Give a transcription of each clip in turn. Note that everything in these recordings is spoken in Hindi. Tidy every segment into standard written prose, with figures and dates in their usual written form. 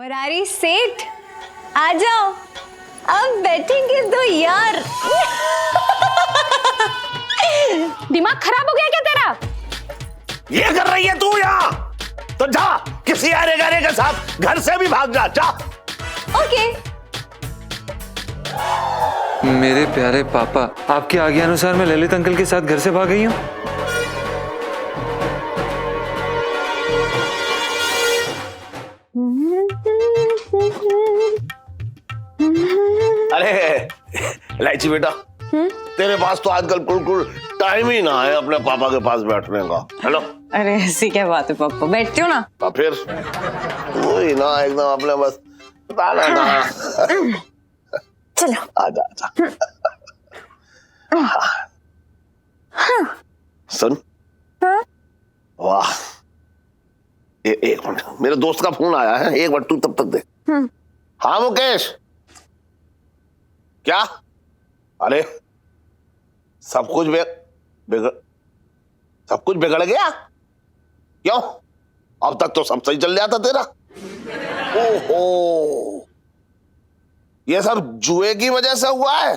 मुरारी सेठ आ जाओ, अब बैठेंगे तो यार। दिमाग खराब हो गया क्या तेरा? ये कर रही है तू यहाँ? तो जा किसी आरे गारे के साथ घर से भी भाग जा। ओके। मेरे प्यारे पापा, आपकी आज्ञा अनुसार मैं ललित अंकल के साथ घर से भाग गई हूँ। अरे इलायची बेटा, तेरे पास तो आजकल बिल्कुल टाइम ही ना है अपने पापा के पास बैठने का। हेलो। अरे ऐसी क्या बात है पापा, बैठती हो ना। फिर वही ना, एकदम अपने बस बताना ना। चलो आजा आजा। सुन। वाह, एक मिनट, मेरे दोस्त का फोन आया है, एक मिनट तू तब तक दे। हाँ मुकेश, क्या? अरे सब कुछ बिगड़ गया? क्यों? अब तक तो सब सही चल जाता तेरा। ओहो, ये सब जुए की वजह से हुआ है?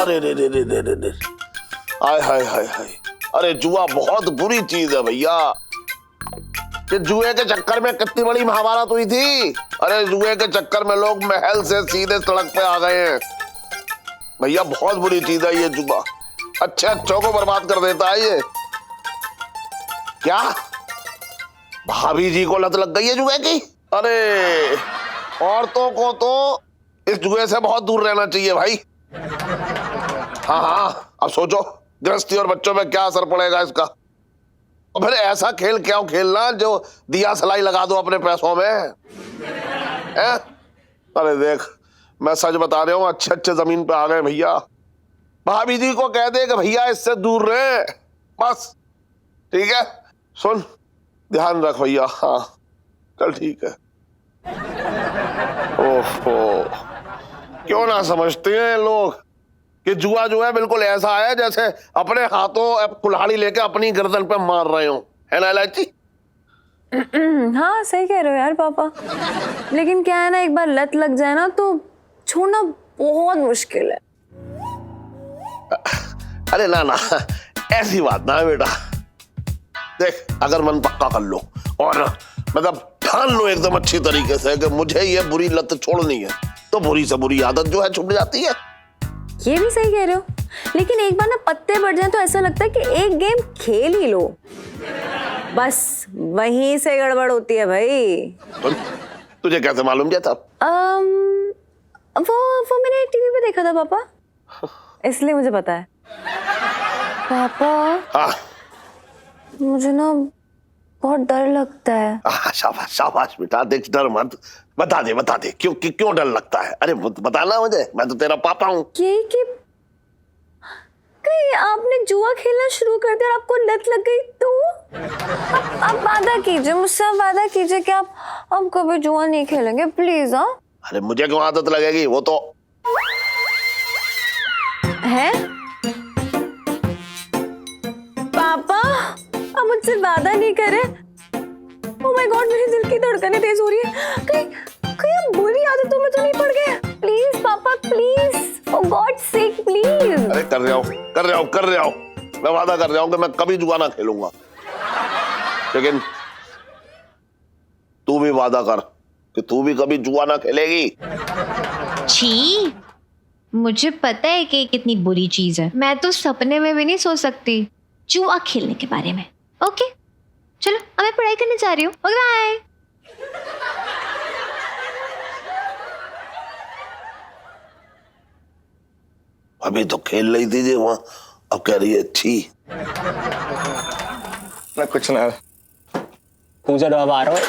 अरे रे रे रे रे रे रे, हाय हाय हाय हाय। अरे जुआ बहुत बुरी चीज है भैया। कि जुए के चक्कर में कितनी बड़ी महाभारत हुई थी। अरे जुए के चक्कर में लोग महल से सीधे सड़क पे आ गए हैं भैया। बहुत बुरी चीज है ये जुआ, अच्छे अच्छों को बर्बाद कर देता है ये। क्या भाभी जी को लत लग गई है जुए की? अरे औरतों को तो इस जुए से बहुत दूर रहना चाहिए भाई। हाँ हाँ, अब सोचो गृहस्थी और बच्चों में क्या असर पड़ेगा इसका। और फिर ऐसा खेल क्यों खेलना जो दिया सलाई लगा दो अपने पैसों में है? अरे देख, मैं सच बता रहा हूँ, अच्छे अच्छे जमीन पे आ गए भैया। भाभी जी को कह दे कि भैया इससे दूर रहे बस, ठीक है? सुन, ध्यान रख भैया। हाँ चल ठीक है। ओहो, क्यों ना समझते हैं लोग कि जुआ जो है बिल्कुल ऐसा है जैसे अपने हाथों कुल्हाड़ी लेके अपनी गर्दन पे मार रहे हो, है ना इलायची? हाँ सही कह रहे हो यार पापा, लेकिन क्या है ना, एक बार लत लग जाए ना तो छोड़ना बहुत मुश्किल है। अरे ना ना, ऐसी बात ना है बेटा। देख, अगर मन पक्का कर लो और मतलब ठान लो एकदम अच्छी तरीके से कि मुझे ये बुरी लत छोड़नी है, तो बुरी से बुरी आदत जो है छूट जाती है। ये भी सही कह रहे हो, लेकिन एक बार ना पत्ते बढ़ जाए तो ऐसा लगता है कि एक गेम खेल ही लो, बस वहीं से गड़बड़ होती है भाई। तुझे कैसे मालूम क्या था? वो मैंने टीवी पे देखा था पापा, इसलिए मुझे पता है। पापा हाँ, मुझे ना बहुत डर लगता है। शाबाश शाबाश बेटा, देख डर मत, बता दे क्यों डर लगता है? अरे बताना मुझे, मैं तो तेरा पापा हूँ। यही कि कहीं आपने जुआ खेलना शुरू कर दिया और आपको लत लग गई तो आप वादा कीजिए, मुझसे वादा कीजिए कि आप कभी जुआ नहीं खेलेंगे प्लीज। हाँ अरे मुझे क्यों आदत लगेगी, वो तो है। पापा आप मुझसे वादा नहीं करे। ओह माय गॉड, मेरे दिल की धड़कनें तेज हो रही है। कहीं आप बुरी आदतों में तो नहीं पड़ गए? प्लीज पापा please, for God sake please. अरे कर रहा हूँ, मैं वादा कर रहा हूँ कि मैं कभी जुआ ना खेलूंगा। लेकिन तू भी वादा कर कि तू भी कभी जुआ ना खेलेगी। छी, मुझे पता है कि कितनी बुरी चीज है। मैं तो सपने में भी नहीं सोच सकती जुआ खेलने के बारे में। ओके चलो, अब मैं पढ़ाई करने जा रही हूँ। Okay bye. अभी तो खेल रही थी वहां, अब कह रही है अच्छी। ना कुछ ना, पूजा डब आ रहा हूँ।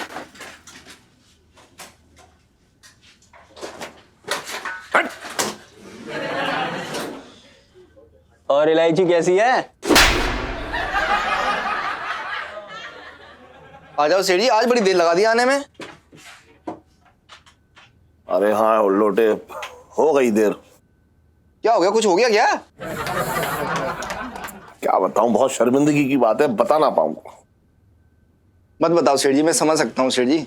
और इलायची कैसी है? आ जाओ सेठ जी, आज बड़ी देर लगा दी आने में। अरे हाँ लोटे, हो गई देर। क्या हो गया, कुछ हो गया क्या? क्या बताऊं, बहुत शर्मिंदगी की बात है, बता ना पाऊंगा। मत बताओ सेठ जी, मैं समझ सकता हूँ सेठ जी।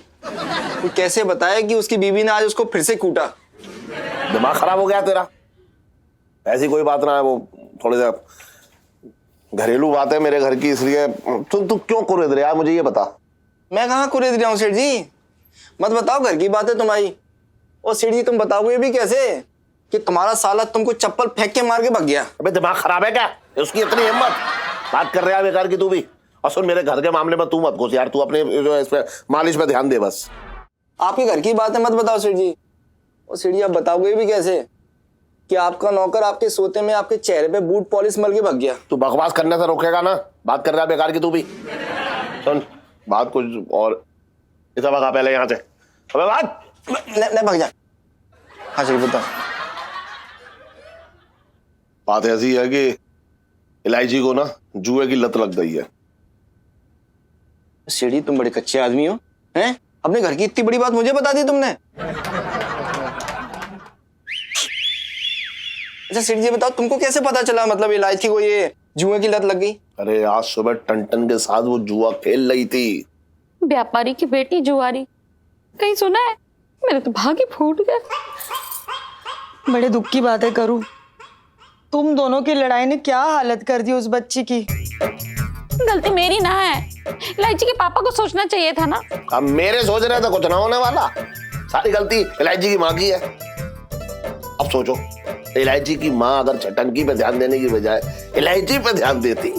वो कैसे बताए कि उसकी बीवी ने आज उसको फिर से कूटा? दिमाग खराब हो गया तेरा? ऐसी कोई बात ना है, वो थोड़ी सा घरेलू बात है मेरे घर की, इसलिए तू क्यों कुरेद रहा है मुझे ये बता। मैं कहाँ कुरेद रहा हूँ सेठ जी, मत बताओ घर की बात है तुम्हारी। और सेठ जी तुम बताओगे भी कैसे कि तुम्हारा साला तुमको चप्पल फेंक के मार के भाग गया? अबे दिमाग खराब है क्या? उसकी इतनी हिम्मत? बात कर रहा है बेकार की तू भी। और सुन, मेरे घर के मामले में तू मत घुस यार, तू अपने जो है इस पे मालिश पे ध्यान दे बस। आपके घर की बात है, मत बताओ सेठ जी। और सेठ जी आप बताओगे भी कैसे कि आपका नौकर आपके सोते में आपके चेहरे पे बूट पॉलिश मल के भाग गया? तू बकवास करने से रोकेगा ना? बात कर रहा है बेकार की तू भी। सुन, बात कुछ और, इसे भगा पहले यहाँ से। अबे बात नहीं भाग जा। हाँ सेठ बताओ। बात ऐसी है कि इलायची को ना जुए की लत लग गई है। सेठ जी तुम बड़े कच्चे आदमी हो, हैं? अपने घर की इतनी बड़ी बात मुझे बता दी तुमने। अच्छा सेठ जी बताओ तुमको कैसे पता चला, मतलब इलायची को ये जुए की लत लग गई? अरे आज सुबह टन के साथ वो जुआ खेल रही थी। व्यापारी की बेटी जुआरी, कहीं सुना है? मेरे तो भाग ही फूट गया। बड़े दुख की बात है करूं, तुम दोनों की लड़ाई ने क्या हालत कर दी उस बच्ची की। गलती मेरी ना है, इलायची के पापा को सोचना चाहिए था ना। अब मेरे सोच रहे तो कुछ ना होने वाला, सारी गलती इलायची की माँ की है। अब सोचो, इलायची की माँ अगर चटंकी पे ध्यान देने की बजाय इलायची पे ध्यान देती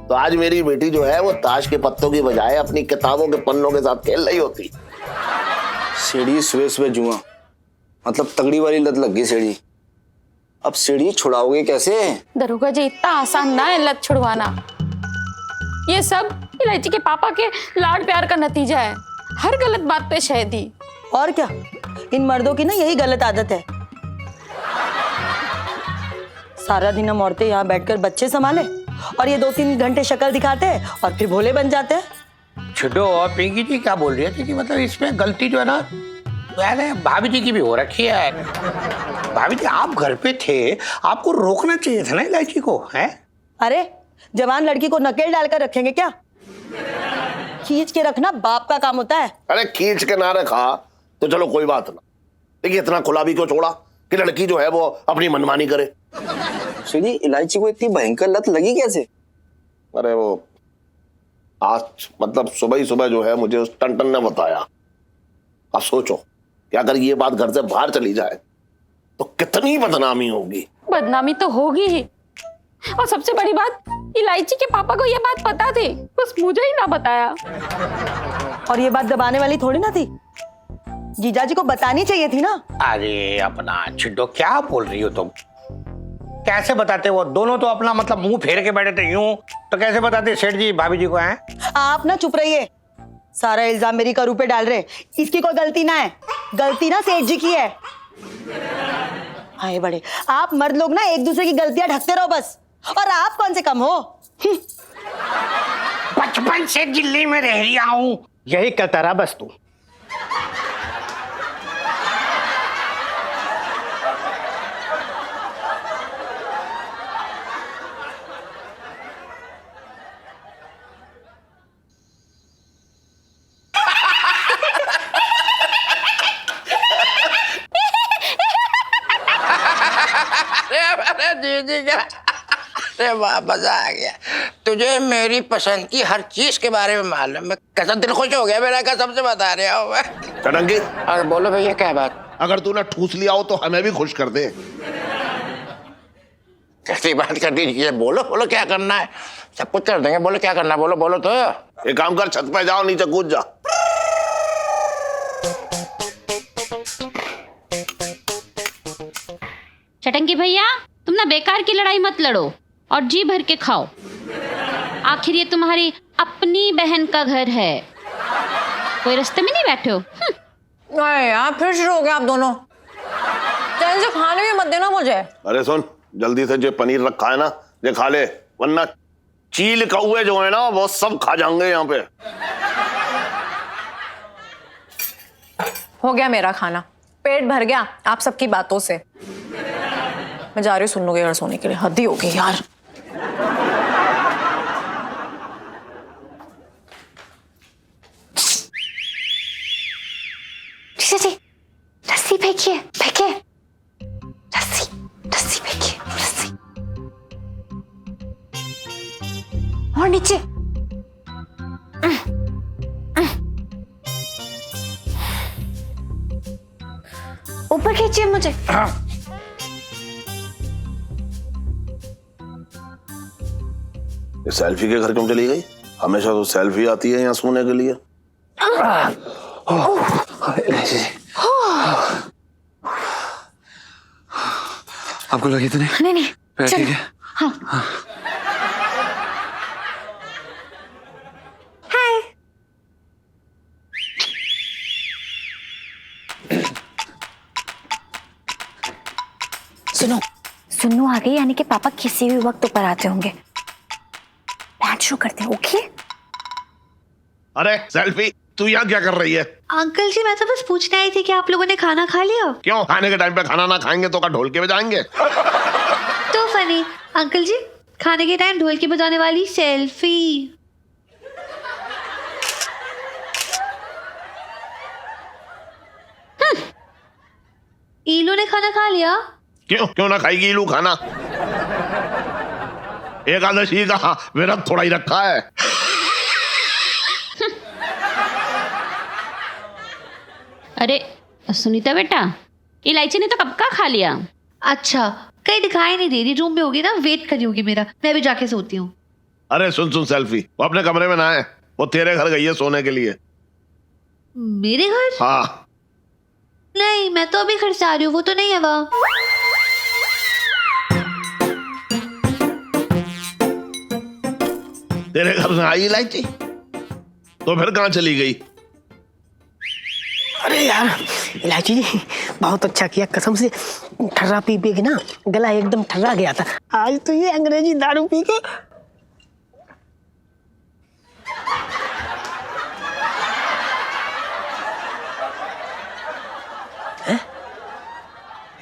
तो आज मेरी बेटी जो है वो ताश के पत्तों की बजाय अपनी किताबों के पन्नों के साथ खेल रही होती। सीढ़ी सुबह सुबह जुआ, मतलब तगड़ी वाली लत लग गई सीढ़ी। अब सीढ़ी छुड़ाओगे कैसे? दरोगा जी इतना आसान ना है लत छुड़वाना। ये सब इलायची के पापा के लाड प्यार का नतीजा है। हर गलत बात पे शहदी। और क्या, इन मर्दों की ना यही गलत आदत है। सारा दिन हम औरतें यहाँ बैठकर बच्चे संभाले और ये 2-3 घंटे शक्ल दिखाते हैं और फिर भोले बन जाते हैं। छोटो और पिंकी जी क्या बोल रही है कि मतलब इसमें गलती जो है ना अरे भाभी जी की भी हो रखी है। भाभी जी आप घर पे थे, आपको रोकना चाहिए था ना इलायची को, हैं? अरे जवान लड़की को नकेल डालकर रखेंगे क्या? खींच के रखना बाप का काम होता है। अरे खींच के ना रखा तो चलो कोई बात ना, लेकिन इतना खुला भी क्यों छोड़ा कि लड़की जो है वो अपनी मनमानी करे? सीढ़ी इलायची को इतनी भयंकर लत लगी कैसे? अरे वो आज मतलब सुबह ही सुबह जो है मुझे उस टन ने बताया। अब सोचो कि अगर ये बात घर से बाहर चली जाए तो कितनी बदनामी होगी। बदनामी तो होगी ही, और सबसे बड़ी बात इलायची के पापा को ये बात पता थी, बस मुझे ही ना बताया। और ये बात दबाने वाली थोड़ी ना थी, जीजाजी को बतानी चाहिए थी ना। अरे अपना छिड्डो क्या बोल रही हो तुम? कैसे बताते? वो दोनों तो अपना मतलब मुंह फेर के बैठे थे यूं, तो कैसे बताते सेठ जी भाभी जी को? हैं आप ना चुप रहिए, सारा इल्जाम मेरी करू पे डाल रहे। इसकी कोई गलती ना है, गलती ना सेठ जी की है। हाय बड़े, आप मर्द लोग ना एक दूसरे की गलतियां ढकते रहो बस, और आप कौन से कम हो? बचपन से दिल्ली में रह रहा हूं, यही कहता रहा बस तू। दीदी का अरे वाह मजा आ गया। तुझे मेरी पसंद की हर चीज के बारे में मालूम है। कसम दिल खुश हो गया मेरा, कसम से बता रहा हूँ मैं। चटंगी, और बोलो भैया क्या बात? अगर तूने ठूस लिया हो तो हमें भी खुश कर दे। कैसी बात कर दीजिए? बोलो बोलो क्या करना है, सब कुछ कर देंगे। बोलो क्या करना है, बोलो बोलो तो। एक काम कर, छत पे जाओ, नीचे कूद जा। चटंगी भैया तुम ना बेकार की लड़ाई मत लड़ो और जी भर के खाओ। आखिर ये तुम्हारी अपनी बहन का घर है, कोई रास्ते में नहीं बैठे हो। अरे यार फिर शुरू हो गया आप दोनों। चैन से खाने भी मत देना मुझे। अरे सुन, जल्दी से जो पनीर रखा है ना ये खा ले, वरना चील कौवे जो है ना वो सब खा जाएंगे यहाँ पे। हो गया मेरा खाना, पेट भर गया आप सबकी बातों से। मैं जा रही हूँ सुन लोगे घर सोने के लिए, हद ही हो गई यार। जीजा जी रस्सी फेंकिए, फेंके रस्सी, रस्सी फेंकिए, रस्सी और नीचे। ऊपर खींचिए मुझे। ये सेल्फी के घर क्यों चली गई? हमेशा तो सेल्फी आती है यहाँ सोने के लिए। आपको लगी तो नहीं? नहीं नहीं पैर चलो। ठीक है? हाँ हाय। सुनो सुन्नू आ गई, यानी कि पापा किसी भी वक्त ऊपर आते होंगे। प्लान शुरू करते हैं, ओके? अरे सेल्फी, तू यहाँ क्या कर रही है? अंकल जी मैं तो बस पूछने आई थी कि आप लोगों ने खाना खा लिया? क्यों, खाने के टाइम पे खाना ना खाएंगे तो क्या ढोल के बजाएंगे? तो फनी अंकल जी, खाने के टाइम ढोल की बजाने वाली सेल्फी। ईलू ने खाना खा लिया? क्यों क्यों ना खाएगी इलू खाना? एकादशी का व्रत थोड़ा ही रखा है। अरे सुनीता बेटा, इलायची ने तो कब का खा लिया। अच्छा कहीं दिखाई नहीं दे रही, रूम में होगी ना, वेट करी होगी मेरा, मैं भी जाके सोती हूँ। अरे सुन सुन सेल्फी, वो अपने कमरे में ना है, वो तेरे घर गई है सोने के लिए। मेरे घर? हाँ। नहीं मैं तो अभी घर से आ रही हूँ, वो तो नहीं है वहाँ। तेरे घर में आई इलायची तो फिर कहाँ चली गई? अरे यार इलायची जी बहुत अच्छा किया, कसम से ठर्रा पी पी के ना गला एकदम ठर्रा गया था। आज तो ये अंग्रेजी दारू पी के हैं?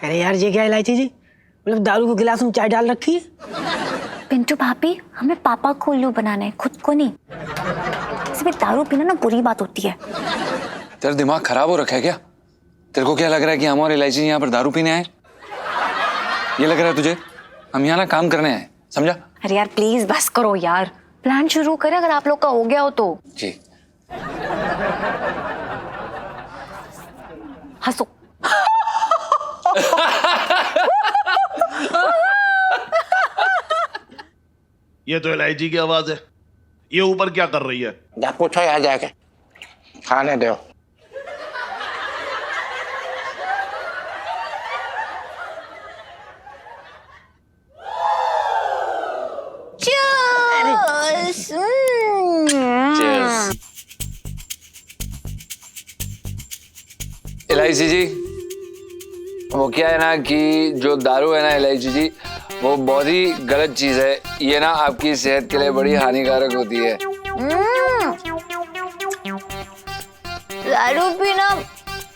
अरे यार ये क्या इलायची जी, मतलब दारू के गिलास में चाय डाल रखी है? पिंटू भाभी, हमें पापा को उल्लू बनाना है, खुद को नहीं। इसमें दारू पीना ना बुरी बात होती है। तेरा दिमाग खराब हो रखा है क्या? तेरे को क्या लग रहा है कि हम और इलायची यहाँ पर दारू पीने आए? ये लग रहा है तुझे? हम यहाँ ना काम करने आए, समझा? अरे यार प्लीज बस करो यार, प्लान शुरू करें अगर आप लोग का हो गया हो तो। जी। हंसो। ये तो इलायची की आवाज है। ये ऊपर क्या कर रही है? जा पूछो यहाँ जाके, खाने दो। इलायची जी, वो क्या है ना कि जो दारू है ना इलायची जी, वो बहुत ही गलत चीज है। ये ना आपकी सेहत के लिए बड़ी हानिकारक होती है। दारू पीना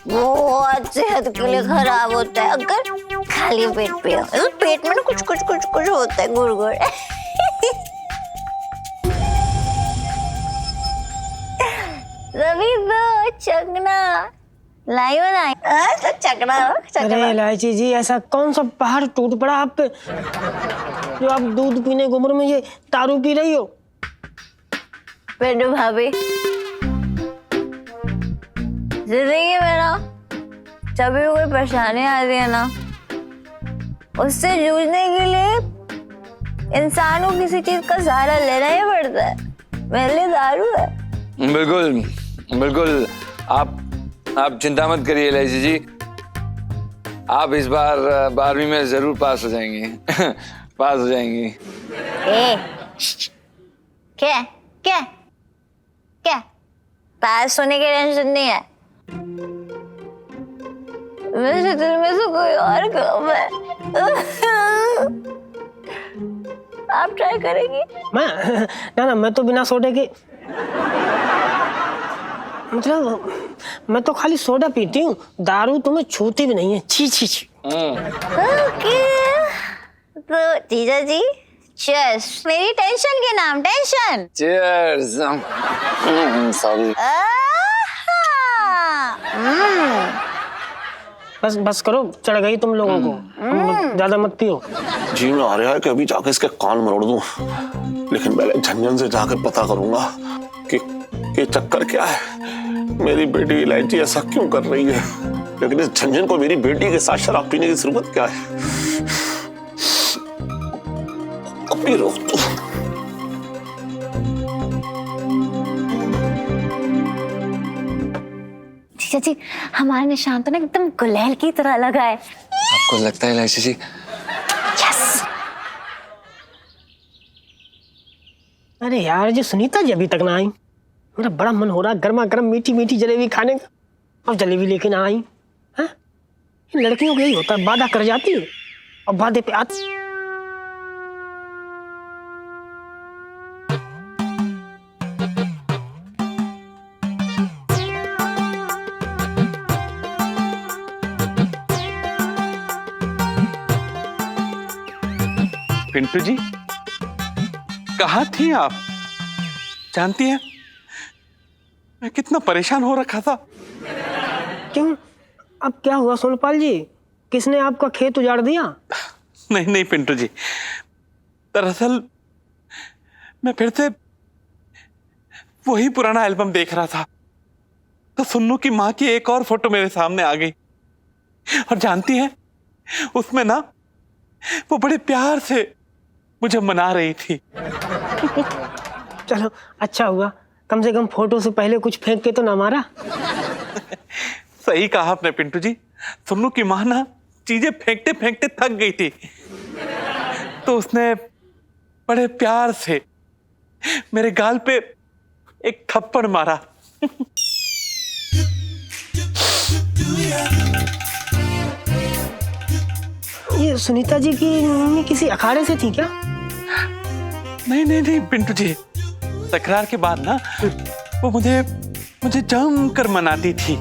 बहुत सेहत के लिए खराब होता है अगर खाली पेट पियो। पेट में ना कुछ कुछ कुछ कुछ होता है, गुड़ गुड़। रवि तो चकना लाइव लाई तो चकना अरे इलायची जी ऐसा कौन सा पहाड़ टूट पड़ा आप पे जो आप दूध पीने की उम्र में ये दारू पी रही हो? पिंटू भाभी, जिंदगी में ना जब भी कोई परेशानी आती है ना, उससे जूझने के लिए इंसान को किसी चीज का सहारा लेना ही पड़ता है। मेरे लिए दारू है। बिल्कुल बिल्कुल, आप चिंता मत करिए इलायची जी, आप इस बार 12वीं में जरूर पास हो जाएंगी। पास हो जाएंगी। ए, क्या क्या क्या पास होने की टेंशन नहीं है, वैसे दिल में से कोई और काम है। आप ट्राई करेंगी? मैं मैं तो बिना सोडे के, मतलब मैं तो खाली सोडा पीती हूँ, दारू तो मैं छूती भी नहीं है। छी छी छी। ओके तो जीजा जी चीयर्स, मेरी टेंशन के नाम टेंशन। चीयर्स। सॉरी। बस बस करो, चढ़ गई तुम लोगों को। ज्यादा मत पियो। जी में आ रहा है कि अभी जाके इसके कान मरोड़ दूं, लेकिन पहले झंझन से जाकर पता करूंगा कि चक्कर क्या है। मेरी बेटी इलायची ऐसा क्यों कर रही है, लेकिन इस झंझन को मेरी बेटी के साथ शराब पीने की जरूरत क्या है। अपनी रोक दो। जीजा जी, हमारा निशान तो ना एकदम गुलेल की तरह लगा है। आपको लगता है इलायची जी? यस। अरे यार, जो सुनीता जी अभी तक ना आई, मेरा बड़ा मन हो रहा है गर्मा गर्म मीठी मीठी जलेबी खाने का। अब जलेबी लेके ना आई। हाँ? इन लड़कियों को यही होता है, वादा कर जाती है और वादे पे आती। पिंटू जी, कहाँ थी आप? जानती हैं मैं कितना परेशान हो रखा था। क्यों, अब क्या हुआ सोनपाल जी? किसने आपका खेत उजाड़ दिया? नहीं नहीं पिंटू जी, दरअसल मैं फिर से वही पुराना एल्बम देख रहा था तो सुन्नू की माँ की एक और फोटो मेरे सामने आ गई। और जानती हैं, उसमें ना वो बड़े प्यार से मुझे मना रही थी। चलो अच्छा हुआ, कम से कम फोटो से पहले कुछ फेंक के तो ना मारा। सही कहा आपने पिंटू जी, सुन्नू की माँ ना चीजें फेंकते फेंकते थक गई थी तो उसने बड़े प्यार से मेरे गाल पे एक थप्पड़ मारा। ये सुनीता जी की मम्मी किसी अखाड़े से थी क्या? नहीं नहीं नहीं पिंटू जी, तकरार के बाद ना वो मुझे जमकर मनाती थी।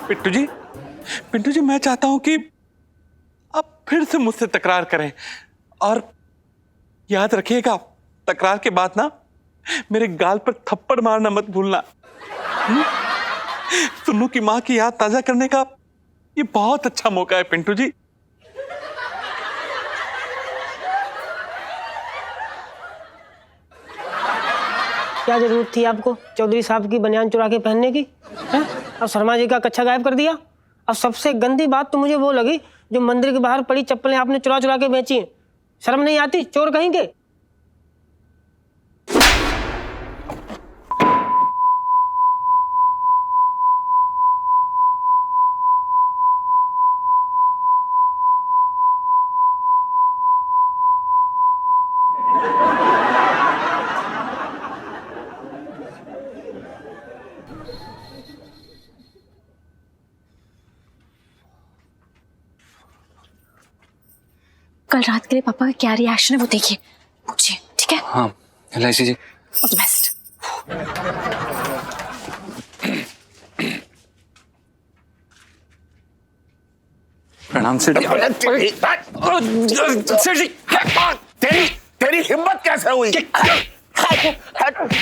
पिंटू जी मैं चाहता हूं कि आप फिर से मुझसे तकरार करें और याद रखिएगा, तकरार के बाद ना मेरे गाल पर थप्पड़ मारना मत भूलना। सुन्नू की माँ की याद ताजा करने का ये बहुत अच्छा मौका है पिंटू जी। क्या जरूरत थी आपको चौधरी साहब की बनियान चुरा के पहनने की? है? और शर्मा जी का कच्छा गायब कर दिया। और सबसे गंदी बात तो मुझे वो लगी जो मंदिर के बाहर पड़ी चप्पलें आपने चुरा चुरा के बेची हैं। शर्म नहीं आती, चोर कहीं के? कल रात के लिए पापा का क्या रिएक्शन है वो देखिए, पूछिए, ठीक है? हाँ इलायची जी, ऑल द बेस्ट। प्रणाम सेठ जी। सेठ जी, तेरी हिम्मत कैसे हुई?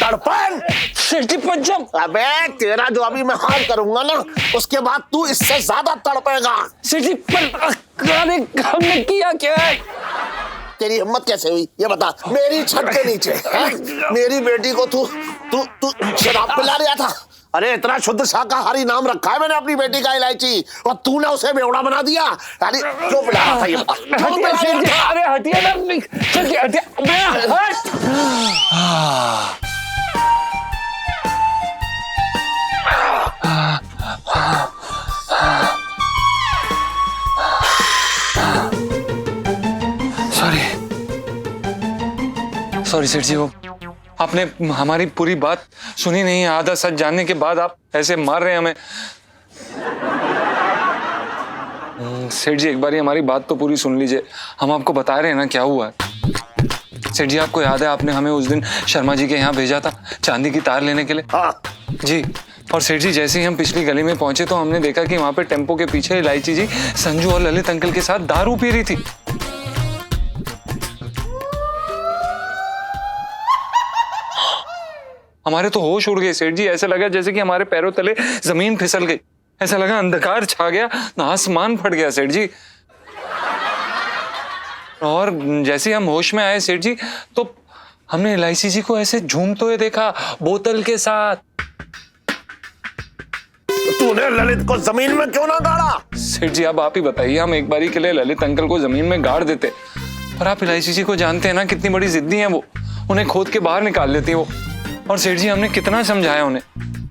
तड़पन सेठ जी पंचम। अबे तेरा जो अभी मैं हाल करूंगा ना, उसके बाद तू इससे ज्यादा तड़पेगा। सेठ जी हमने किया क्या है? तेरी हिम्मत कैसे हुई ये बता? मेरी छत के नीचे मेरी बेटी को तू शराब पिला रहा था। अरे इतना शुद्ध शाकाहारी नाम रखा है मैंने अपनी बेटी का इलायची, और तूने उसे बेवड़ा बना दिया। यानी क्यों पिला रहा था ये बता? अरे हटिया ना, हटिया। सॉरी सेठ जी, वो आपने हमारी पूरी बात सुनी नहीं। आधा सच जानने के बाद आप ऐसे मार रहे हैं हमें। सेठ जी एक बार हमारी बात तो पूरी सुन लीजिए, हम आपको बता रहे हैं ना क्या हुआ है। सेठ जी आपको याद है आपने हमें उस दिन शर्मा जी के यहाँ भेजा था चांदी की तार लेने के लिए? हाँ जी। और सेठ जी जैसे ही हम पिछली गली में पहुंचे तो हमने देखा कि वहां पे टेम्पो के पीछे इलायची जी संजू और ललित अंकल के साथ दारू पी रही थी। हमारे तो होश उड़ गए सेठ जी। ऐसा लगा जैसे कि हमारे पैरों तले जमीन फिसल गई। ऐसा लगा अंधकार छा गया, आसमान फट गया सेठ जी। और जैसे हम होश में आए सेठ जी, तो हमने एलआईसी जी को ऐसे झूमते हुए देखा बोतल के साथ। तूने ललित को जमीन में क्यों ना गाड़ा? सेठ जी अब आप ही बताइए, हम एक बारी के लिए ललित अंकल को जमीन में गाड़ देते, पर आप एलआईसी जी को जानते हैं ना, कितनी बड़ी जिद्दी हैं वो। उन्हें खोद के बाहर निकाल लेती है वो। और सेठ जी हमने कितना समझाया उन्हें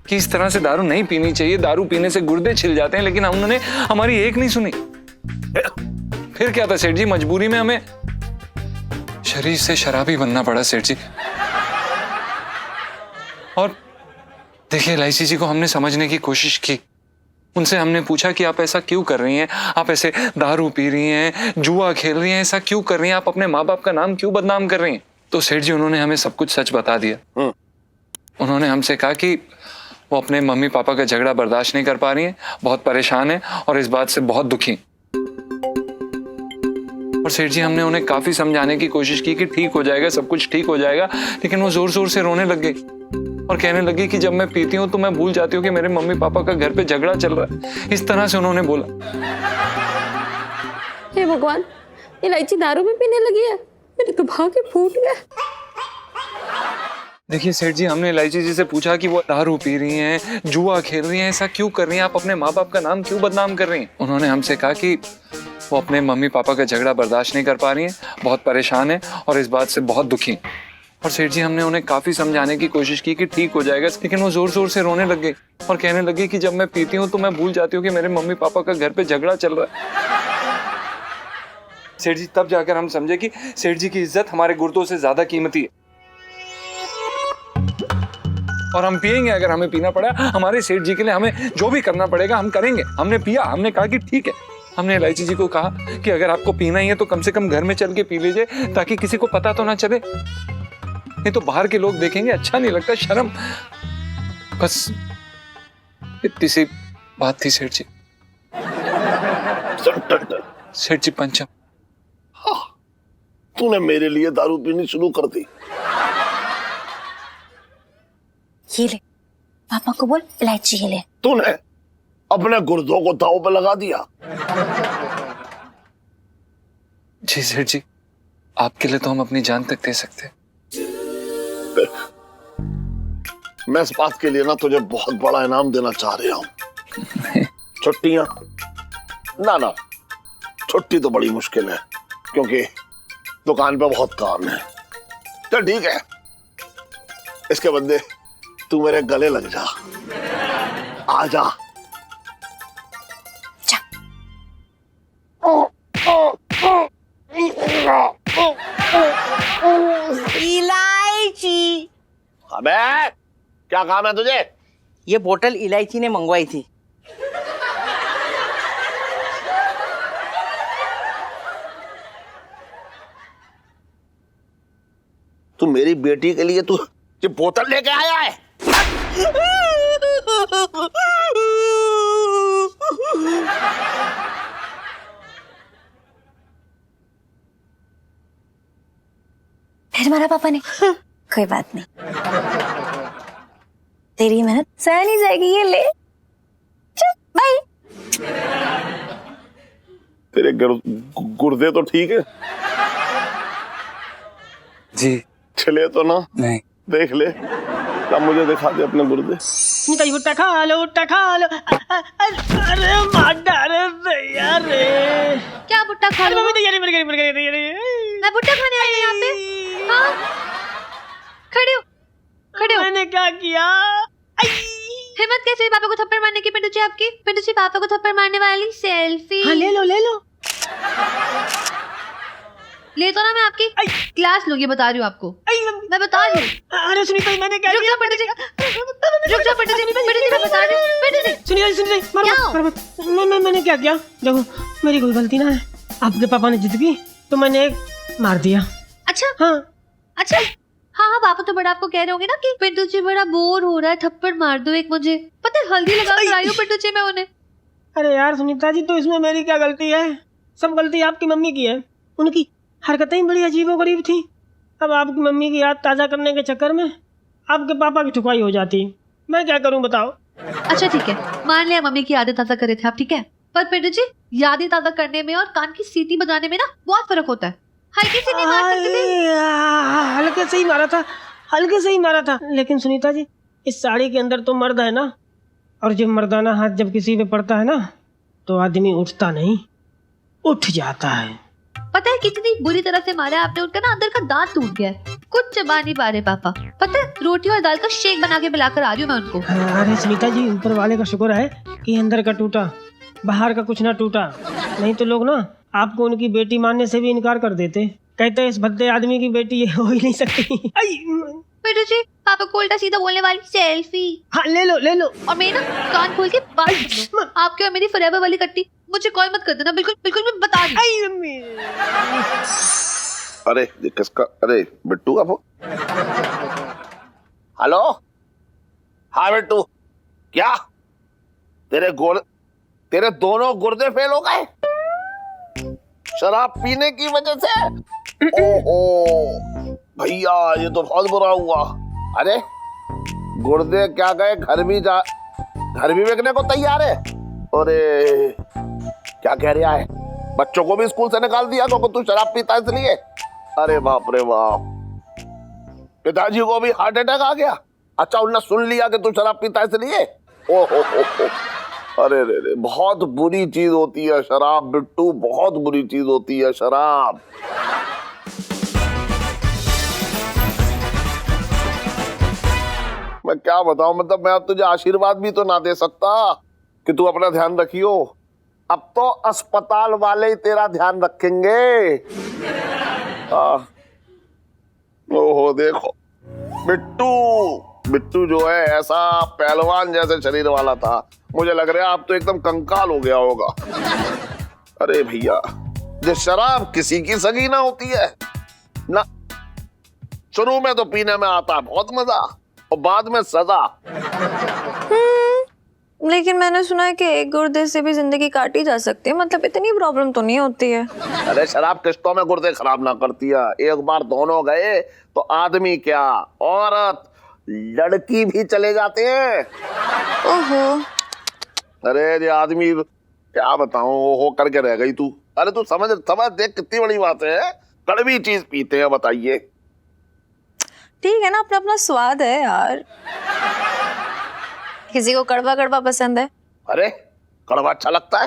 कि इस तरह से दारू नहीं पीनी चाहिए, दारू पीने से गुर्दे छिल जाते हैं, लेकिन उन्होंने हमारी एक नहीं सुनी। फिर क्या था सेठ जी, मजबूरी में हमें शरीर से शराबी बनना पड़ा सेठ जी। और देखिए एलआईसी जी को हमने समझने की कोशिश की। उनसे हमने पूछा कि आप ऐसा क्यों कर रही हैं, आप ऐसे दारू पी रही हैं, जुआ खेल रही हैं, ऐसा क्यों कर रही हैं, आप अपने माँ बाप का नाम क्यों बदनाम कर रही हैं? तो सेठ जी उन्होंने हमें सब कुछ सच बता दिया। उन्होंने हमसे कहा कि वो अपने मम्मी पापा का झगड़ा बर्दाश्त नहीं कर पा रही हैं, बहुत परेशान है और इस बात से बहुत दुखी। और सेठ जी हमने उन्हें काफी समझाने की कोशिश की कि ठीक हो जाएगा, सब कुछ ठीक हो जाएगा, लेकिन वो जोर जोर से रोने लग गई और कहने लगी कि जब मैं पीती हूँ तो मैं भूल जाती हूँ कि मेरे मम्मी पापा का घर पे झगड़ा चल रहा है। इस तरह से उन्होंने बोला। हे भगवान, इलायची दारू में पीने लगी है, मेरे तो भागे फूट गया। देखिए सेठ जी हमने एलआईसी जी से पूछा कि वो दारू पी रही हैं, जुआ खेल रही हैं, ऐसा क्यों कर रही हैं, आप अपने माँ बाप का नाम क्यों बदनाम कर रही हैं? उन्होंने हमसे कहा कि वो अपने मम्मी पापा का झगड़ा बर्दाश्त नहीं कर पा रही हैं, बहुत परेशान है और इस बात से बहुत दुखी। और सेठ जी हमने उन्हें काफी समझाने की कोशिश की कि ठीक हो जाएगा, लेकिन वो जोर जोर से रोने लग गई और कहने लगी कि जब मैं पीती हूँ तो मैं भूल जाती हूँ कि मेरे मम्मी पापा का घर पे झगड़ा चल रहा है। सेठ जी तब जाकर हम समझे कि सेठ जी की इज्जत हमारे गुर्दों से ज्यादा कीमती है और हम पिएंगे अगर हमें पीना पड़ा। हमारे सेठ जी के लिए हमें जो भी करना पड़ेगा हम करेंगे। हमने पिया, हमने कहा कि ठीक है। हमने एलआईसी जी को कहा कि अगर आपको पीना ही है तो कम से कम घर में चल के पी लीजिए, ताकि किसी को पता तो ना चले, नहीं तो बाहर के लोग देखेंगे, अच्छा नहीं लगता, शर्म। बस इतनी सी बात थी सेठ जी। सेठ जी पंचम, तूने मेरे लिए दारू पीनी शुरू कर दी। ये ले, पापा को बोल इलायची ये ले। तूने अपने गुर्दों को दांव पे लगा दिया। जी सेठ जी, आपके लिए तो हम अपनी जान तक दे सकते। मैं इस बात के लिए ना तुझे बहुत बड़ा इनाम देना चाह रहा हूं। छुट्टियां ना ना, छुट्टी तो बड़ी मुश्किल है क्योंकि दुकान पे बहुत काम है। चल ठीक है, इसके बदले तू मेरे गले लग जा, आ जा। इलायची। अबे क्या काम है तुझे? ये बोतल इलायची ने मंगवाई थी। तू मेरी बेटी के लिए तू ये बोतल लेके आया है? फिर मारा पापा ने। कोई बात नहीं, तेरी मेहनत सह नहीं जाएगी। ये ले, चल बाय। तेरे गुर्दे तो ठीक है? जी चले तो ना? नहीं। देख ले, क्या मुझे दिखा दे अपने गुर्दे। भुट्टा खा लो, भुट्टा खा लो। अरे मार डाले भैया रे। क्या भुट्टा खा लो? मर गई। मैं भुट्टा खाने आई हूँ यहाँ पे। हाँ, खड़े हो, खड़े हो। मैंने क्या किया? हिम्मत कैसे हुई पापा को थप्पड़ मारने की? पिंटू जी आपकी, पिंटू जी पापा को थप्पड़ मारने वाली सेल्फी। हाँ ले लो, ले लो। ले तो ना, मैं आपकी क्लास लूंगी, बता रही हूँ आपको। मैं बता रही हूँ। अरे सुनीता जी, मैंने क्या रुक जाओ पिंटू जी, रुक जाओ पिंटू जी, पिंटू जी मैं बता रही हूँ। पिंटू जी सुनिए मारो। मैंने क्या किया? देखो मेरी कोई गलती ना है। आपके पापा ने जिद की तो मैंने एक मार दिया। अच्छा हाँ अच्छा, हाँ हाँ, पापा तो बड़ा आपको कह रहे होंगे ना कि पिंटू जी बड़ा बोर हो रहा है, थप्पड़ मार दो एक मुझे। पता है हल्दी लगा कर आई हूँ पिंटू जी मैं उन्हें। अरे यार सुनीता जी, तो इसमें मेरी क्या गलती है? सब गलती आपकी मम्मी की है। उनकी हरकतें ही बड़ी अजीबोगरीब थी। अब आपकी मम्मी की याद ताज़ा करने के चक्कर में आपके पापा की ठुकाई हो जाती। मैं क्या करूं बताओ। अच्छा ठीक है, मान लिया मम्मी की यादें ताज़ा करे थे आप, ठीक है, पर पिंटू जी यादें ताज़ा करने में और कान की सीटी बजाने में ना बहुत फर्क होता है। हल्के से नहीं मार सकते थे। हल्के से ही मारा था, हल्के से ही मारा था। लेकिन सुनीता जी, इस साड़ी के अंदर तो मर्द है ना, और जब मर्दाना हाथ जब किसी पे पड़ता है ना तो आदमी उठता नहीं, उठ जाता है। पता है कितनी बुरी तरह से मारा है आपने, उनका ना अंदर का दांत टूट गया है, कुछ चबा नहीं पा रहे पापा। पता है रोटी और दाल का शेक बना के पिलाकर आ रही हूँ मैं उनको। अरे सुनीता जी, ऊपर वाले का शुक्र है कि अंदर का टूटा, बाहर का कुछ ना टूटा। नहीं तो लोग ना आपको उनकी बेटी मानने से भी इनकार कर देते, कहते इस भद्दे आदमी की बेटी ये हो ही नहीं सकती। पिंटू जी, पापा को उल्टा सीधा बोलने वाली सेल्फी। हाँ ले लो ले लो। और मैं ना कान खोल के बात सुन लो। आपके और मेरी फॉरएवर वाली कट्टी मुझे कॉल मत कर देना, बिल्कुल बिल्कुल मैं बता रही हूँ। अरे ये किसका? अरे बिट्टू का फोन। हेलो, हाँ बिट्टू, क्या तेरे दोनों गुर्दे फेल हो गए शराब पीने की वजह से? ओहो भैया, ये तो बहुत बुरा हुआ। अरे गुर्दे क्या गए, घर भी बेचने को तैयार है? अरे क्या कह रहा है, बच्चों को भी स्कूल से निकाल दिया क्योंकि तू शराब पीता है इसलिए? अरे बाप रे बाप, पिताजी को भी हार्ट अटैक आ गया? अच्छा, उन्होंने सुन लिया कि तू शराब पीता है इसलिए? ओहो, अरे रे, बहुत बुरी चीज होती है शराब बिट्टू, बहुत बुरी चीज होती है शराब। मैं क्या बताऊं, मतलब मैं अब तुझे आशीर्वाद भी तो ना दे सकता कि तू अपना ध्यान रखियो। अब तो अस्पताल वाले ही तेरा ध्यान रखेंगे। ओहो देखो, बिट्टू जो है ऐसा पहलवान जैसे शरीर वाला था, मुझे लग रहा है आप तो एकदम कंकाल हो गया होगा। अरे भैया, ये शराब किसी की सगी ना होती है ना। शुरू में तो पीने में आता है बहुत मजा, और बाद में सजा। लेकिन मैंने सुना है कि एक गुर्दे से भी जिंदगी काटी जा सकती है, मतलब इतनी प्रॉब्लम तो नहीं होती है। अरे शराब किस्तों में गुर्दे खराब ना करती है, एक बार दोनों गए तो आदमी क्या औरत लड़की भी चले जाते हैं। ओहो, अरे ये आदमी क्या बताऊं, हो करके रह गई तू। अरे तू समझ देख कितनी बड़ी बात है, कड़वी चीज पीते हैं, बताइए। ठीक है ना, अपना अपना स्वाद है यार, किसी को कड़वा कड़वा पसंद है। अरे कड़वा अच्छा लगता है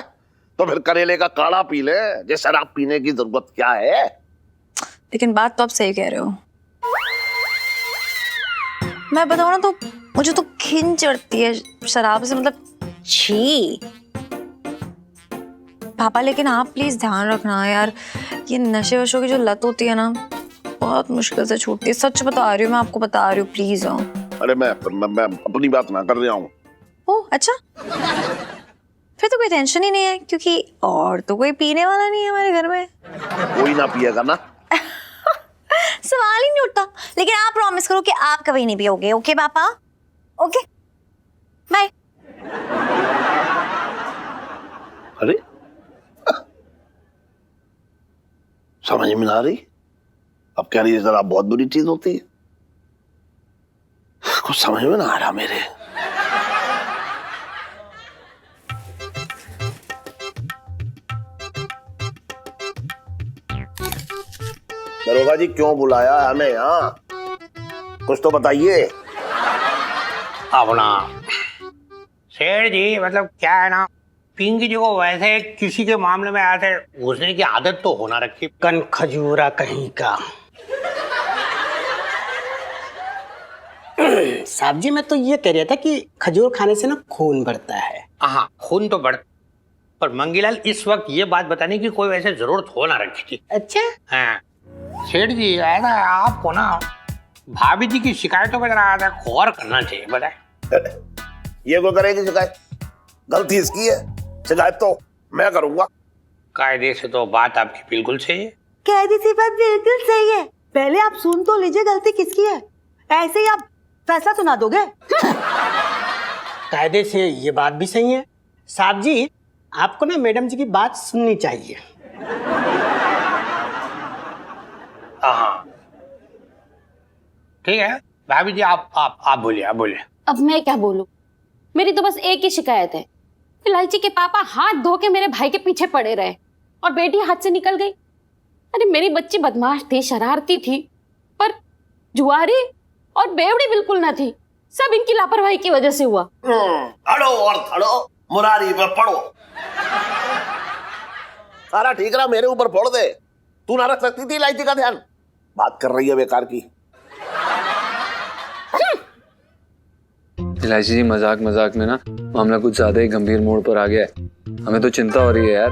तो फिर करेले का काढ़ा पी ले, ये शराब पीने की जरूरत क्या है? लेकिन बात तो आप सही कह रहे हो। मैं बताऊं ना तो मुझे तो घिन चढ़ती है शराब से, मतलब छी। पापा लेकिन आप प्लीज ध्यान रखना यार, ये नशे वशों की जो लत होती है ना बहुत मुश्किल से छूटती है, सच बता रही हूँ, मैं आपको बता रही हूँ, प्लीज। अरे मैं अपनी बात ना कर रहा हूँ। ओह अच्छा, फिर तो कोई टेंशन ही नहीं है, क्योंकि और तो कोई पीने वाला नहीं है हमारे घर में। कोई ना पिएगा ना, सवाल ही नहीं उठता। लेकिन आप प्रॉमिस करो कि आप कभी नहीं पियोगे, ओके पापा? Okay bye. अरे समझ में ना रही, अब कह रही है शराब बहुत बुरी चीज होती है, कुछ समझ में ना आ रहा मेरे। दरोगा जी क्यों बुलाया है हमें यहाँ, कुछ तो बताइए। अपना सेठ जी, मतलब क्या है ना, पिंकी जी को वैसे किसी के मामले में ऐसे घुसने की आदत तो होना रखी, कन खजूरा कहीं का। साहब जी, मैं तो ये कह रहा था कि खजूर खाने से ना खून बढ़ता है। हाँ, खून तो बढ़, पर मंगीलाल इस वक्त ये बात बताने की कोई वैसे जरूरत हो ना रखी थी। अच्छा हाँ सेठ जी, ऐसा आपको ना भाभी जी की शिकायतों पर जरा गौर करना चाहिए, बताए। ये को करेगी शिकायत, गलती इसकी है, शिकायत तो मैं करूंगा। कायदे से तो बात आपकी बिल्कुल सही है। कायदे से बात बिल्कुल सही है, पहले आप सुन तो लीजिए गलती किसकी है, ऐसे ही आप फैसला सुना दोगे। कायदे से ये बात भी सही है। साहब जी, आपको ना मैडम जी की बात सुननी चाहिए। हाँ ठीक है, भाभी जी आप बोलिए, आप बोलिए। अब मैं क्या बोलूं? मेरी तो बस एक ही शिकायत है, इलायची के पापा हाथ धो के मेरे भाई के पीछे पड़े रहे और बेटी हाथ से निकल गई। अरे मेरी बच्ची बदमाश थी, शरारती थी, पर जुआरी और बेवड़ी बिल्कुल ना थी। सब इनकी लापरवाही की वजह से हुआ। अड़ो और थड़ो, मुरारी पे पड़ो। सारा ठीक रहा, मेरे ऊपर फोड़ दे। तू ना रख सकती थी इलायची का ध्यान? बात कर रही है बेकार की। इलायची जी, मजाक मजाक में ना मामला कुछ ज्यादा ही गंभीर मोड़ पर आ गया है। हमें तो चिंता हो रही है यार।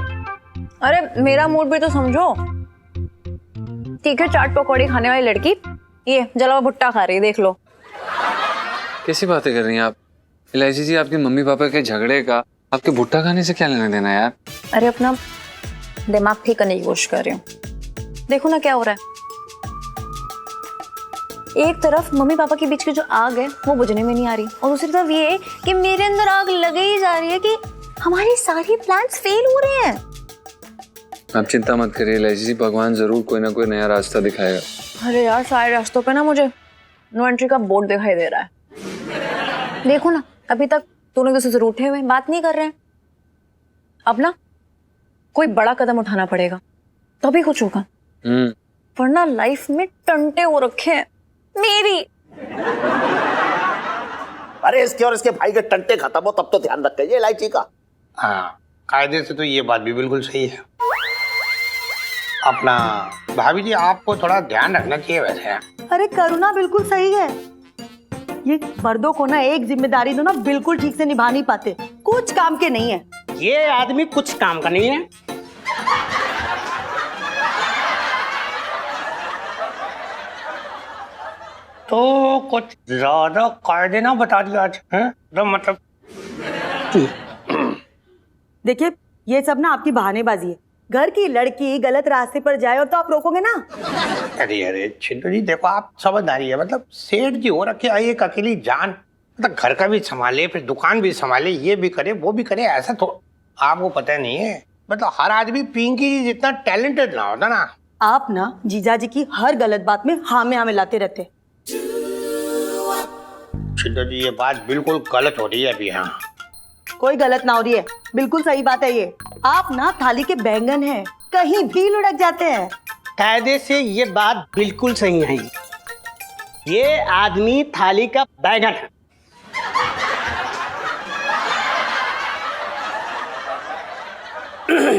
अरे मेरा मूड भी तो समझो। ठीक है, चाट पकौड़ी खाने वाली लड़की ये जला हुआ भुट्टा खा रही है, देख लो। कैसी बातें कर रही हैं आप? इलायची जी, आपके मम्मी पापा के झगड़े का आपके भुट्टा खाने से क्या लेना देना यार? अरे अपना दिमाग ठीक करने की कोशिश कर रही हूँ। देखो ना क्या हो रहा है। एक तरफ मम्मी पापा के बीच की जो आग है वो बुझने में नहीं आ रही, और दूसरी तरफ ये कि मेरे अंदर आग लगे ही जा रही है कि हमारी सारी प्लान्स फेल हो रहे हैं। आप चिंता मत करिए इलायची जी, भगवान जरूर कोई ना कोई नया रास्ता दिखाएगा। अरे यार, सारे रास्तों पे ना मुझे नो एंट्री का बोर्ड दिखाई दे रहा है। देखो ना, अभी तक दोनों दूसरे से रूठे हुए बात नहीं कर रहे हैं। अब ना कोई बड़ा कदम उठाना पड़ेगा तभी कुछ होगा, वरना लाइफ में टंटे हो रखे हैं मेरी। अरे इसके और इसके भाई के टंटे खत्म हो तब तो ध्यान रख ये इलायची का। हाँ, कायदे से तो ये बात भी बिल्कुल सही है। अपना भाभी जी, आपको थोड़ा ध्यान रखना चाहिए वैसे। अरे करुणा बिल्कुल सही है। ये मर्दों को ना एक जिम्मेदारी दो ना, बिल्कुल ठीक से निभा नहीं पाते, कुछ काम के नहीं है। ये आदमी कुछ काम का नहीं है। तो कुछ ज्यादा कायदे ना बता दिया आज, हैं? तो मतलब देखिए, ये सब ना आपकी बहानेबाजी है। घर की लड़की गलत रास्ते पर जाए और तो आप रोकोगे ना? अरे चिंटू जी, देखो आप समझदारी है, मतलब सेठ जी हो रखे, एक अकेली जान, मतलब घर का भी संभाले, फिर दुकान भी संभाले, ये भी करे वो भी करे, ऐसा तो आपको पता नहीं है। मतलब हर आदमी पिंकी जी जितना टैलेंटेड ना होता ना। आप ना जीजाजी की हर गलत बात में हाँ में हाँ मिलाते रहते। चिंटू जी, ये बात बिल्कुल गलत हो रही है अभी। हाँ, कोई गलत ना हो रही है, बिल्कुल सही बात है ये। आप ना थाली के बैंगन हैं, कहीं भी लुढ़क जाते हैं। कायदे से ये बात बिल्कुल सही है। ये आदमी थाली का बैगन है।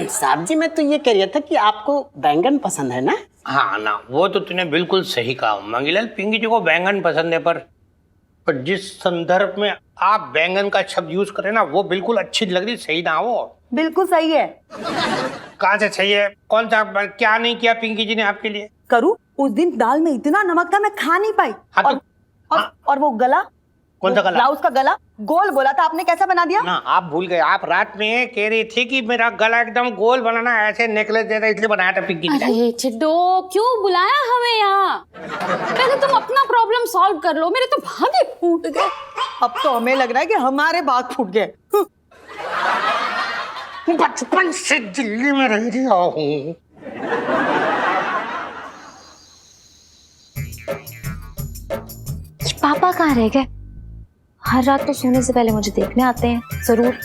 साहब जी, मैं तो ये कह रहा था कि आपको बैंगन पसंद है ना? हाँ ना, वो तो तूने बिल्कुल सही कहा मंगीलाल, पिंकी जी को बैंगन पसंद है, पर जिस संदर्भ में आप बैंगन का शब्द यूज करें ना, वो बिल्कुल अच्छी लग रही, सही ना वो। बिल्कुल सही है। कहाँ से सही है? कौन सा, क्या नहीं किया पिंकी जी ने आपके लिए? करूँ? उस दिन दाल में इतना नमक था मैं खा नहीं पाई। हाँ तो, और वो गला, कौन सा गला? ब्लाउज का गला गोल बोला था आपने, कैसा बना दिया? ना, आप भूल गए। आप रात में कह रही थी कि मेरा गला एकदम गोल बनाना, ऐसे नेकलेस देता, इसलिए बनाया था पिंकी जी। अरे चिड्डो, क्यों बुलाया हमें यहाँ? पहले तुम अपना प्रॉब्लम सॉल्व कर लो, मेरे तो भागे फूट गए। अब तो हमें लग रहा है कि हमारे भाग फूट गए। बचपन से दिल्ली में रह रहा हूँ। पापा कहाँ रह गए? हर रात तो सोने से पहले मुझे देखने आते हैं जरूर।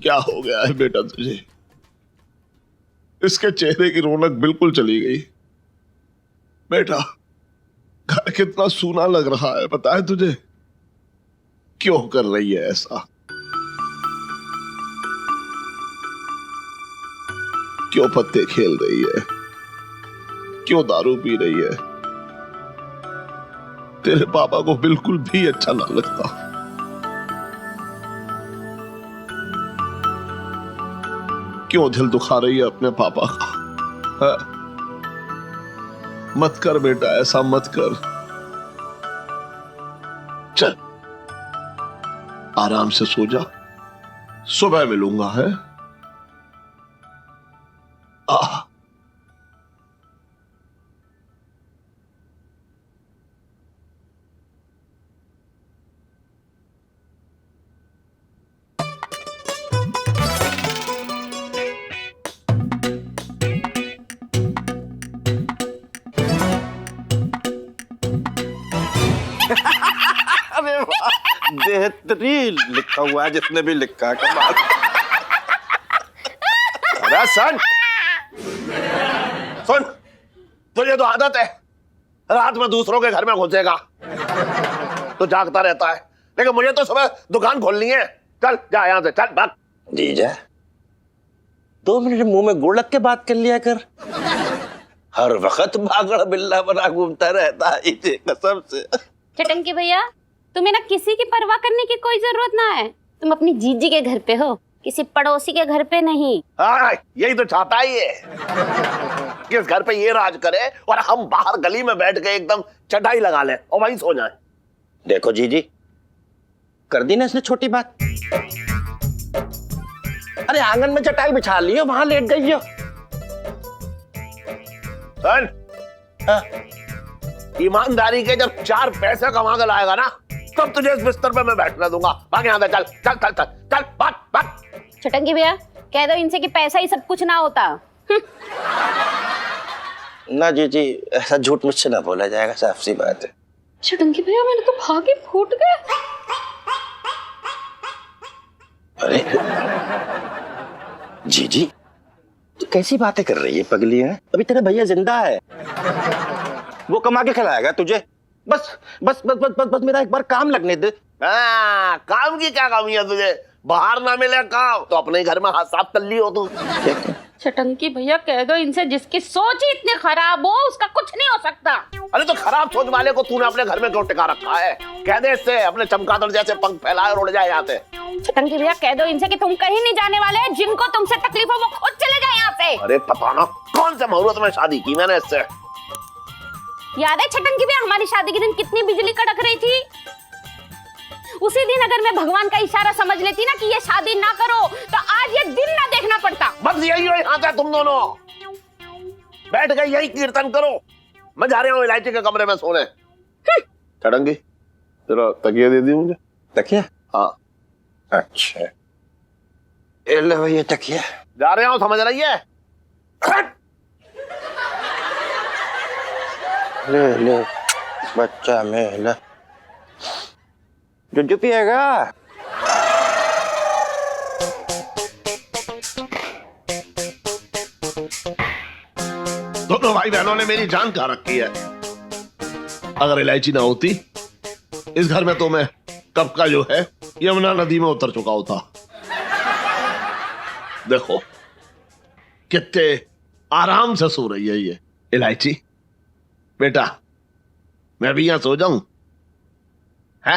क्या हो गया है बेटा तुझे? इसके चेहरे की रौनक बिल्कुल चली गई। बेटा, घर कितना सूना लग रहा है, पता है तुझे? क्यों कर रही है ऐसा? क्यों पत्ते खेल रही है? क्यों दारू पी रही है? तेरे पापा को बिल्कुल भी अच्छा ना लगता। क्यों दिल दुखा रही है अपने पापा का? है? मत कर बेटा, ऐसा मत कर। चल आराम से सो जा, सुबह मिलूंगा है। अरे वाह, बेहतरीन लिखा हुआ है जिसने भी लिखा है, कमाल। अरे सुन सुन, तुझे तो आदत है रात में दूसरों के घर में घुसेगा, तो जागता रहता है, लेकिन मुझे तो सुबह दुकान खोलनी है। चल जा यहाँ से, चल भाग। जीजा 2 मिनट मुंह में गुड़ लग के बात कर लिया कर, हर वक्त भागड़ा बिल्ला बना घूमता रहता है इसे कसम से। चटंकी भैया, तुम्हें ना किसी की परवाह करने की कोई जरूरत ना है। तुम अपनी जीजी के घर पे हो, किसी पड़ोसी के घर पे नहीं। हाँ, यही तो चाहता ही है कि इस घर पे ये राज करे और हम बाहर गली में बैठ के एकदम चटाई लगा लें और वहीं सो जाएं। देखो जीजी, कर दी ना इसने छोटी बात। अरे आंगन में चटाई बिछा ली हो, वहां लेट गई हो। सुन, ईमानदारी के जब 4 पैसे कमा के लाएगा ना, तब तुझे इस बिस्तर पे मैं बैठने दूंगा। भाग यहाँ से, चल चल चल चल चल, भाग भाग। चटंकी भैया, कह दो इनसे कि पैसा ही सब कुछ ना होता। ना जीजी, ऐसा झूठ मुझसे ना बोला जाएगा, साफ सी बात है। चटंकी भैया, मैंने तो भागे फूट गए। अरे जीजी, तू कैसी बातें कर रही है पगली है? अभी तेरा भैया जिंदा है, वो कमा के खिलाएगा तुझे। बस बस बस बस बस, बस मेरा एक बार काम लगने दे। काम की क्या कमी है तुझे? बाहर ना मिले काम तो अपने घर में हाथ साफ कर ली हो तू। चटंकी भैया, कह दो इनसे जिसकी सोच ही इतनी खराब हो उसका कुछ नहीं हो सकता। अरे तो खराब सोच वाले को तूने अपने घर में क्यों टिका रखा है? कह दे इससे अपने चमगादड़ जैसे पंख फैलाए और उड़ जाए यहाँ से। चटंकी भैया, कह दो इनसे कि तुम कहीं नहीं जाने वाले, जिनको तुमसे तकलीफ हो वो खुद चले जाए यहाँ से। अरे पता ना कौन से मुहूर्त में शादी की मैंने इससे। याद है चटंकी भैया, हमारी शादी के दिन कितनी बिजली कड़क रही थी? उसी दिन अगर मैं भगवान का इशारा समझ लेती ना कि ये शादी ना करो, तो आज ये दिन ना देखना पड़ता। बस यही हो यहाँ से, तुम दोनों बैठ गए यही कीर्तन करो। मैं जा रहा हूँ इलायची के कमरे में सोने। चटंगी, तेरा तकिया दे दी मुझे। तकिया? हाँ। अच्छा, ले भैया तकिया। जा रहा हूँ, समझ रही है? ले ले बच्चा में ले, दूध पिएगा? दोनों भाई बहनों ने मेरी जान खा रखी है। अगर इलायची ना होती इस घर में तो मैं कब का जो है यमुना नदी में उतर चुका होता। देखो कितने आराम से सो रही है ये इलायची। बेटा, मैं भी यहां सो जाऊं? है?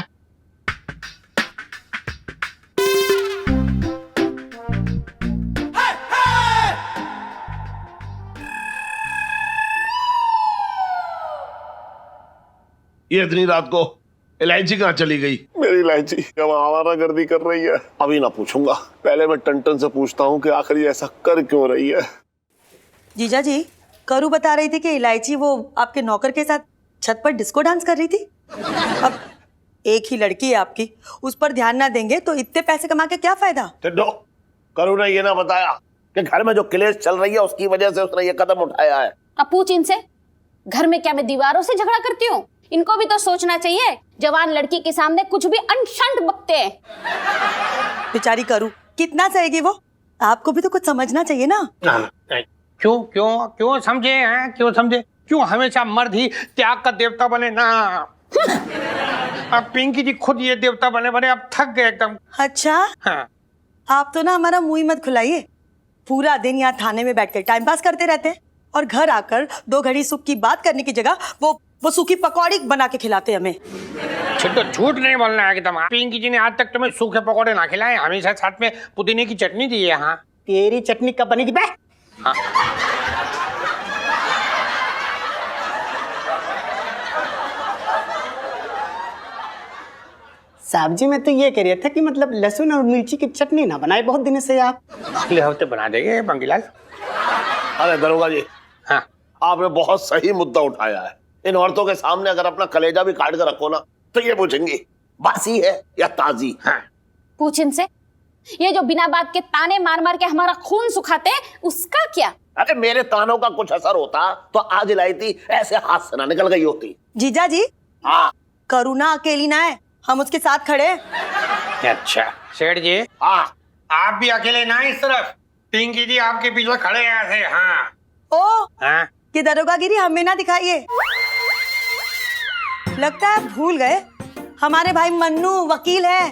ये इतनी रात को इलायची कहाँ चली गई? मेरी इलायची कब आवारा गर्दी कर रही है। अभी ना पूछूंगा, पहले मैं टन से पूछता हूँ कि आखिर ये ऐसा कर क्यों रही है। जीजा जी, करू बता रही थी कि इलायची वो आपके नौकर के साथ छत पर डिस्को डांस कर रही थी। अब एक ही लड़की है आपकी, उस पर ध्यान ना देंगे तो इतने पैसे कमा के क्या फायदा? करू ने ये ना बताया कि घर में जो क्लेश चल रही है उसकी वजह से उसने ये कदम उठाया है। अब पूछ इनसे, घर में क्या मैं दीवारों से झगड़ा करती हूँ? इनको भी तो सोचना चाहिए, जवान लड़की के सामने कुछ भी अनशंत बकते हैं। बेचारी करू कितना सहेगी वो, आपको भी तो कुछ समझना चाहिए ना। क्यों क्यों क्यों समझे हैं? क्यों समझे? क्यों हमेशा मर्द ही त्याग का देवता बने ना? अब पिंकी जी खुद ये देवता बने बने अब थक गए एकदम। अच्छा, हाँ। आप तो ना हमारा मुंह ही मत खुलाइए। पूरा दिन यहाँ थाने में बैठकर टाइम पास करते रहते हैं और घर आकर 2 घड़ी सुख की बात करने की जगह वो सूखी पकौड़ी बना के खिलाते हमें। तो झूठ नहीं बोलना है एकदम। पिंकी जी ने आज तक तुम्हें सूखे पकौड़े ना खिलाए, हमेशा साथ में पुदीने की चटनी दी है। हाँ, तेरी चटनी कब बनेगी बे? हाँ। सब्जी में तो ये कह रहे थे कि मतलब लहसुन और मिर्ची की चटनी ना बनाए बहुत दिन से आप। अगले हफ्ते बना देंगे बंगीलाल। अरे दरोगा जी, हाँ आपने बहुत सही मुद्दा उठाया है। इन औरतों के सामने अगर अपना कलेजा भी काट कर रखो ना तो ये पूछेंगी बासी है या ताजी। हाँ पूछ इनसे, ये जो बिना बात के ताने मार मार के हमारा खून सुखाते हैं, उसका क्या? अरे मेरे तानों का कुछ असर होता तो आज इलायची ऐसे हाथ से ना निकल गई होती। जीजा जी, हाँ करुणा अकेली ना है, हम उसके साथ खड़े हैं। अच्छा सेठ जी, हाँ आप भी अकेले ना इस तरफ, पिंकी जी आपके पीछे खड़े हैं ऐसे। हाँ ओ हाँ कि दरोगागिरी हमें ना दिखाइए। लगता है भूल गए हमारे भाई मन्नू वकील है।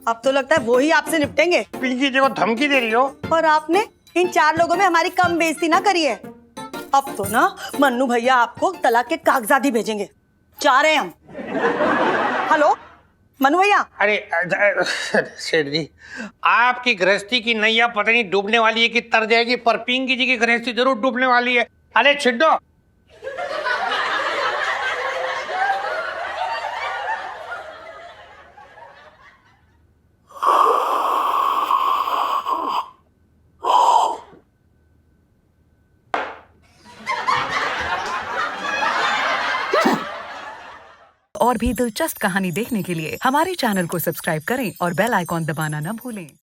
अब तो लगता है वो ही आपसे निपटेंगे। पिंकी जी को धमकी दे रही हो? और आपने इन 4 लोगों में हमारी कम बेइज्जती ना करी है। अब तो ना मन्नू भैया आपको तलाक के कागजात ही भेजेंगे। जा रहे हैं हम। हेलो मन्नू भैया। अरे सेठ जी, आपकी गृहस्थी की नैया पता नहीं डूबने वाली है कि तर जाएगी, पर पिंकी जी की गृहस्थी जरूर डूबने वाली है। अरे छिड्डो। और भी दिलचस्प कहानी देखने के लिए हमारे चैनल को सब्सक्राइब करें और बेल आइकॉन दबाना न भूलें।